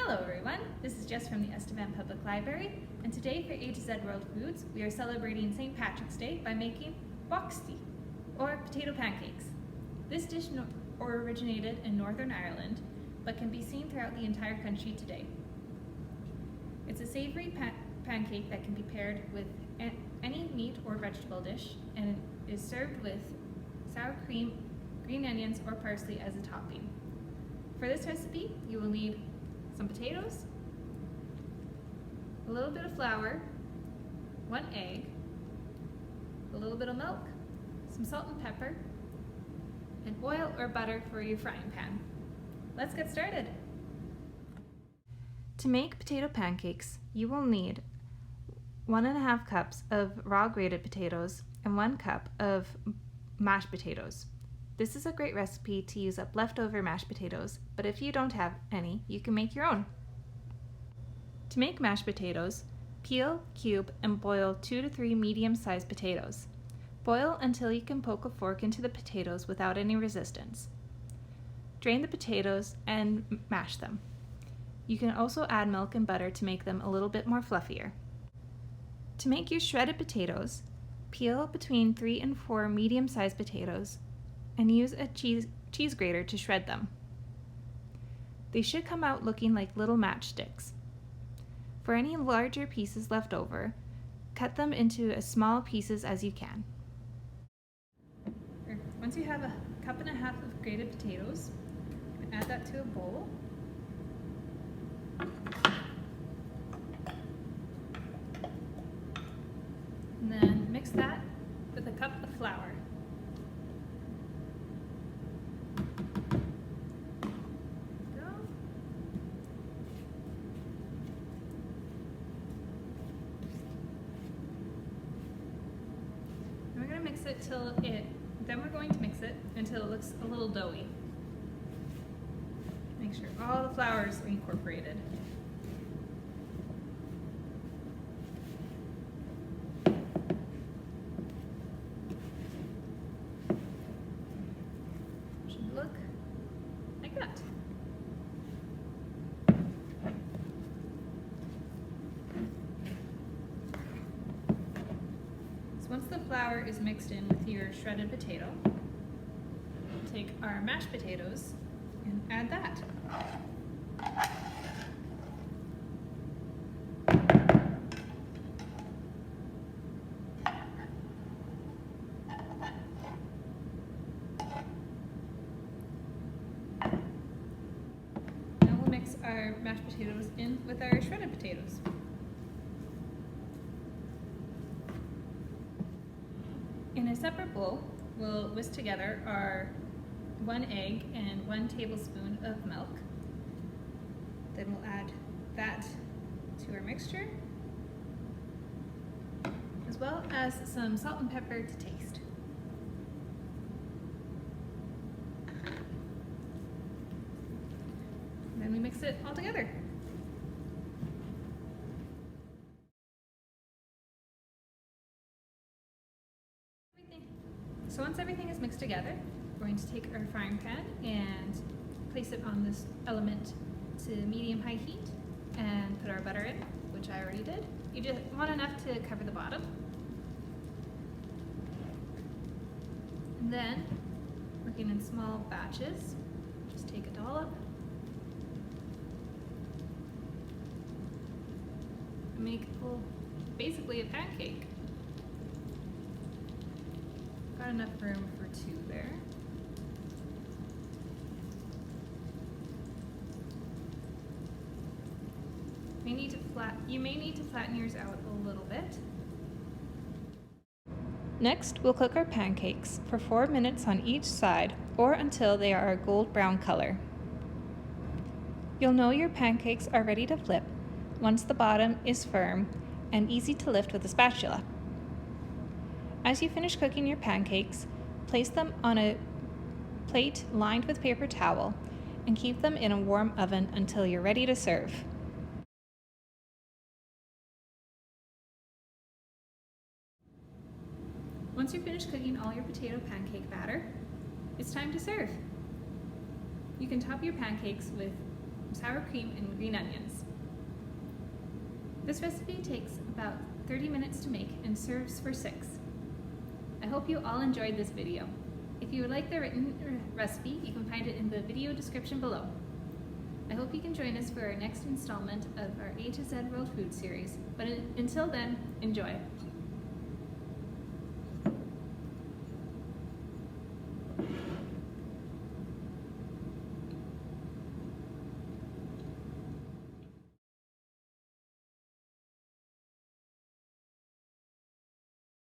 Hello everyone, this is Jess from the Estevan Public Library, and today for A to Z World Foods, we are celebrating St. Patrick's Day by making Boxty, or potato pancakes. This dish originated in Northern Ireland, but can be seen throughout the entire country today. It's a savory pancake that can be paired with any meat or vegetable dish, and it is served with sour cream, green onions, or parsley as a topping. For this recipe, you will need some potatoes, a little bit of flour, 1 egg, a little bit of milk, some salt and pepper, and oil or butter for your frying pan. Let's get started. To make potato pancakes, you will need 1.5 cups of raw grated potatoes and 1 cup of mashed potatoes. This is a great recipe to use up leftover mashed potatoes, but if you don't have any, you can make your own. To make mashed potatoes, peel, cube, and boil 2 to 3 medium-sized potatoes. Boil until you can poke a fork into the potatoes without any resistance. Drain the potatoes and mash them. You can also add milk and butter to make them a little bit more fluffier. To make your shredded potatoes, peel between 3 and 4 medium-sized potatoes and use a cheese grater to shred them. They should come out looking like little matchsticks. For any larger pieces left over, cut them into as small pieces as you can. Once you have 1.5 cups of grated potatoes, add that to a bowl. And then mix that with 1 cup of flour. We're going to mix it until it looks a little doughy. Make sure all the flour is incorporated. Should look like that. Once the flour is mixed in with your shredded potato, take our mashed potatoes and add that. Now we'll mix our mashed potatoes in with our shredded potatoes. In a separate bowl, we'll whisk together our 1 egg and 1 tablespoon of milk. Then we'll add that to our mixture, as well as some salt and pepper to taste. Then we mix it all together. So once everything is mixed together, we're going to take our frying pan and place it on this element to medium-high heat and put our butter in, which I already did. You just want enough to cover the bottom. And then, working in small batches, just take a dollop and make basically a pancake. Got enough room for 2 there. You may need to flatten yours out a little bit. Next, we'll cook our pancakes for 4 minutes on each side, or until they are a gold brown color. You'll know your pancakes are ready to flip once the bottom is firm and easy to lift with a spatula. As you finish cooking your pancakes, place them on a plate lined with paper towel and keep them in a warm oven until you're ready to serve. Once you're finished cooking all your potato pancake batter, it's time to serve. You can top your pancakes with sour cream and green onions. This recipe takes about 30 minutes to make and serves for 6. I hope you all enjoyed this video. If you would like the written recipe, you can find it in the video description below. I hope you can join us for our next installment of our A to Z World Food series, but until then, enjoy!